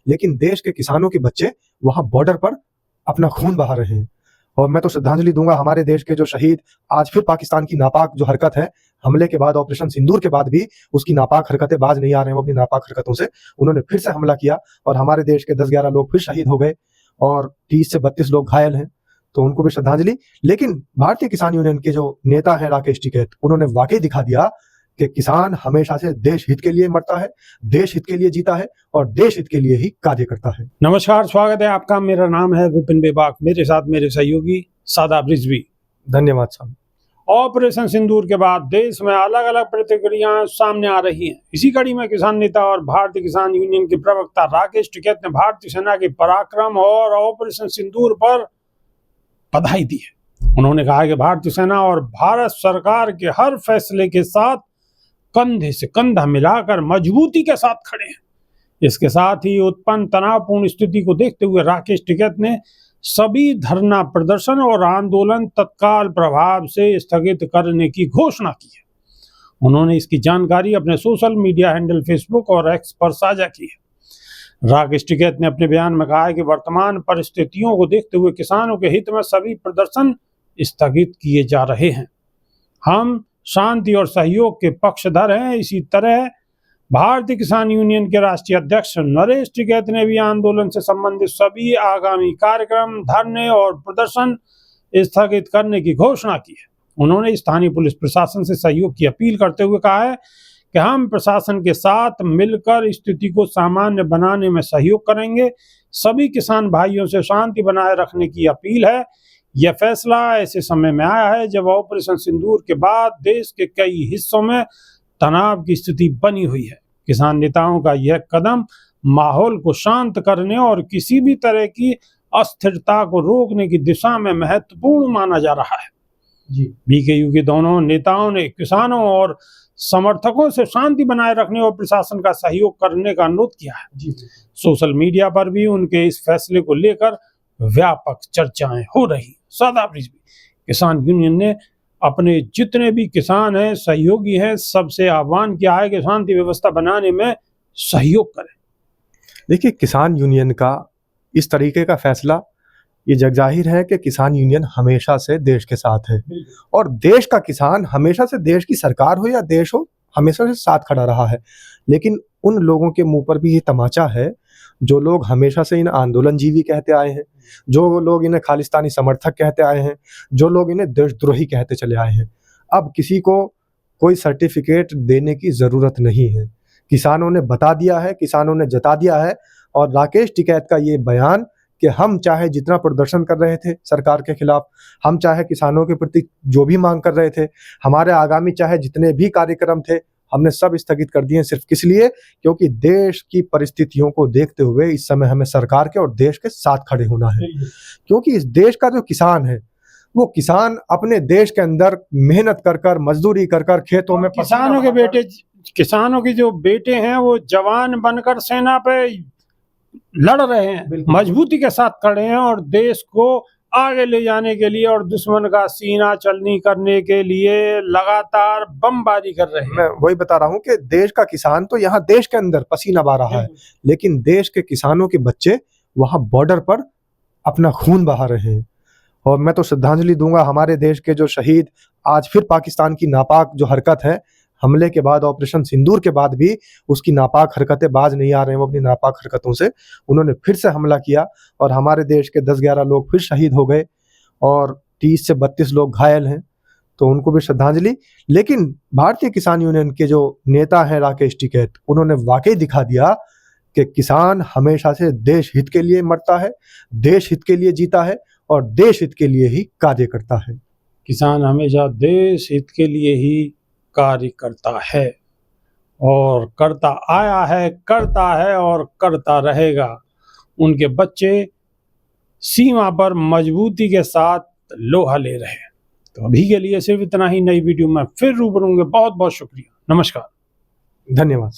लेकिन देश के किसानों के बच्चे वहां बॉर्डर पर अपना खून बहा रहे हैं। और मैं तो श्रद्धांजलि दूंगा हमारे देश के जो शहीद आज फिर पाकिस्तान की नापाक जो हरकत है, हमले के बाद ऑपरेशन सिंदूर के बाद भी उसकी नापाक हरकतें बाज नहीं आ रहे हैं। वो अपनी नापाक हरकतों से उन्होंने फिर से हमला किया और हमारे देश के 10-11 लोग फिर शहीद हो गए और 30 से 32 लोग घायल हैं। तो उनको भी श्रद्धांजलि। लेकिन भारतीय किसान यूनियन के जो नेता है राकेश टिकैत, उन्होंने वाकई दिखा दिया कि किसान हमेशा से देश हित के लिए मरता है, देश हित के लिए जीता है और देश हित के लिए ही कार्य करता है। नमस्कार, स्वागत है आपका। मेरा नाम है विपिन बेबाक, मेरे साथ मेरे सहयोगी सादाब रिजवी। धन्यवाद साहब। ऑपरेशन सिंदूर के बाद देश में अलग अलग प्रतिक्रियाएं सामने आ रही हैं। इसी कड़ी में किसान नेता और भारतीय किसान यूनियन के प्रवक्ता राकेश टिकैत ने भारतीय सेना के पराक्रम और ऑपरेशन सिंदूर पर बधाई दी है। उन्होंने कहा कि भारतीय सेना और भारत सरकार के हर फैसले के साथ कंधे से कंधा मिलाकर मजबूती के साथ खड़े हैं। इसके साथ ही उत्पन्न तनावपूर्ण स्थिति को देखते हुए राकेश टिकैत ने सभी धरना प्रदर्शन और आंदोलन तत्काल प्रभाव से स्थगित करने की घोषणा की है। उन्होंने इसकी जानकारी अपने सोशल मीडिया हैंडल फेसबुक और एक्स पर साझा की है। राकेश टिकैत ने अपने बयान में कहा है कि वर्तमान परिस्थितियों को देखते हुए किसानों के हित में सभी प्रदर्शन स्थगित किए जा रहे हैं। हम शांति और सहयोग के पक्षधर हैं। इसी तरह भारतीय किसान यूनियन के राष्ट्रीय अध्यक्ष नरेश टिकैत ने भी आंदोलन से संबंधित सभी आगामी कार्यक्रम, धरने और प्रदर्शन स्थगित करने की घोषणा की है। उन्होंने स्थानीय पुलिस प्रशासन से सहयोग की अपील करते हुए कहा है कि हम प्रशासन के साथ मिलकर स्थिति को सामान्य बनाने में सहयोग करेंगे। सभी किसान भाइयों से शांति बनाए रखने की अपील है। यह फैसला ऐसे समय में आया है जब ऑपरेशन सिंदूर के बाद देश के कई हिस्सों में तनाव की स्थिति बनी हुई है। किसान नेताओं का यह कदम माहौल को शांत करने और किसी भी तरह की अस्थिरता को रोकने की दिशा में महत्वपूर्ण माना जा रहा है। बीकेयू के दोनों नेताओं ने किसानों और समर्थकों से शांति बनाए रखने और प्रशासन का सहयोग करने का अनुरोध किया है। सोशल मीडिया पर भी उनके इस फैसले को लेकर व्यापक चर्चाएं हो रही। सादाब रिजवी, किसान यूनियन ने अपने जितने भी किसान हैं, सहयोगी हैं, सबसे आह्वान किया है कि शांति व्यवस्था बनाने में सहयोग करें। देखिए, किसान यूनियन का इस तरीके का फैसला ये जगजाहिर है कि किसान यूनियन हमेशा से देश के साथ है और देश का किसान हमेशा से, देश की सरकार हो या देश हो, हमेशा से साथ खड़ा रहा है। लेकिन उन लोगों के मुंह पर भी ये तमाचा है जो लोग हमेशा से इन्हें आंदोलनजीवी कहते आए हैं, जो लोग इन्हें खालिस्तानी समर्थक कहते आए हैं, जो लोग इन्हें देशद्रोही कहते चले आए हैं। अब किसी को कोई सर्टिफिकेट देने की ज़रूरत नहीं है। किसानों ने बता दिया है, किसानों ने जता दिया है। और राकेश टिकैत का ये बयान कि हम चाहे जितना प्रदर्शन कर रहे थे सरकार के खिलाफ, हम चाहे किसानों के प्रति जो भी मांग कर रहे थे, हमारे आगामी चाहे जितने भी कार्यक्रम थे, हमने सब स्थगित कर दिए। सिर्फ किस लिए? क्योंकि देश की परिस्थितियों को देखते हुए इस समय हमें सरकार के और देश के साथ खड़े होना है। क्योंकि इस देश का जो किसान है, वो किसान अपने देश के अंदर मेहनत कर कर, मजदूरी कर कर, खेतों में किसानों के बेटे, किसानों के जो बेटे हैं वो जवान बनकर सेना पे लड़ रहे हैं, मजबूती के साथ खड़े हैं और देश को आगे ले जाने के लिए और दुश्मन का सीना चलनी करने के लिए लगातार बमबारी कर रहे हैं। मैं वही बता रहा हूँ कि देश का किसान तो यहाँ देश के अंदर पसीना बहा रहा है, लेकिन देश के किसानों के बच्चे वहां बॉर्डर पर अपना खून बहा रहे हैं। और मैं तो श्रद्धांजलि दूंगा हमारे देश के जो शहीद आज फिर पाकिस्तान की नापाक जो हरकत है, हमले के बाद, ऑपरेशन सिंदूर के बाद भी उसकी नापाक हरकतें बाज नहीं आ रहे हैं। वो अपनी नापाक हरकतों से उन्होंने फिर से हमला किया और हमारे देश के 10-11 लोग फिर शहीद हो गए और 30 से 32 लोग घायल हैं। तो उनको भी श्रद्धांजलि। लेकिन भारतीय किसान यूनियन के जो नेता हैं राकेश टिकैत, उन्होंने वाकई दिखा दिया कि किसान हमेशा से देश हित के लिए मरता है, देश हित के लिए जीता है और देश हित के लिए ही कार्य करता है। किसान हमेशा देश हित के लिए ही कार्य करता है और करता आया है, करता है और करता रहेगा। उनके बच्चे सीमा पर मजबूती के साथ लोहा ले रहे हैं। तो अभी के लिए सिर्फ इतना ही। नई वीडियो में फिर रूबरू होंगे। बहुत बहुत शुक्रिया। नमस्कार। धन्यवाद।